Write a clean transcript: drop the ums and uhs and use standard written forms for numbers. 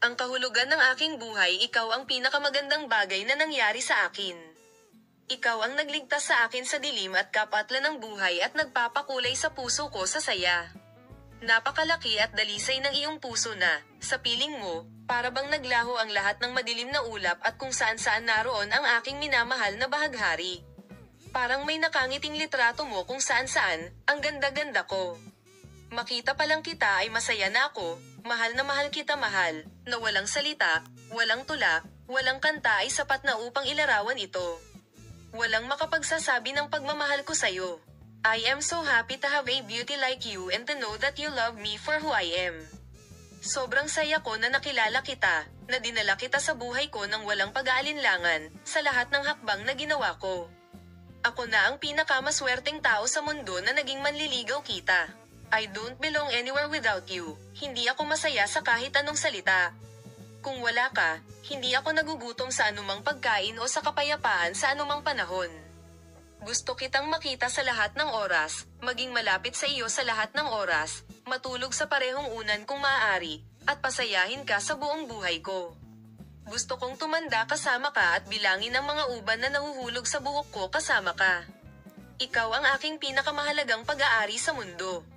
Ang kahulugan ng aking buhay, ikaw ang pinakamagandang bagay na nangyari sa akin. Ikaw ang nagligtas sa akin sa dilim at kapatlan ng buhay at nagpapakulay sa puso ko sa saya. Napakalaki at dalisay ng iyong puso na, sa piling mo, para bang naglaho ang lahat ng madilim na ulap at kung saan-saan naroon ang aking minamahal na bahaghari. Parang may nakangiting litrato mo kung saan-saan, ang ganda-ganda ko. Makita pa lang kita ay masaya na ako, mahal na mahal kita mahal, na walang salita, walang tula, walang kanta ay sapat na upang ilarawan ito. Walang makapagsasabi ng pagmamahal ko sa'yo. I am so happy to have a beauty like you and to know that you love me for who I am. Sobrang saya ko na nakilala kita, na dinala kita sa buhay ko nang walang pag-aalinlangan, sa lahat ng hakbang na ginawa ko. Ako na ang pinakamaswerteng tao sa mundo na naging manliligaw kita. I don't belong anywhere without you, hindi ako masaya sa kahit anong salita. Kung wala ka, hindi ako nagugutom sa anumang pagkain o sa kapayapaan sa anumang panahon. Gusto kitang makita sa lahat ng oras, maging malapit sa iyo sa lahat ng oras, matulog sa parehong unan kung maaari, at pasayahin ka sa buong buhay ko. Gusto kong tumanda kasama ka at bilangin ang mga uban na nahuhulog sa buhok ko kasama ka. Ikaw ang aking pinakamahalagang pag-aari sa mundo.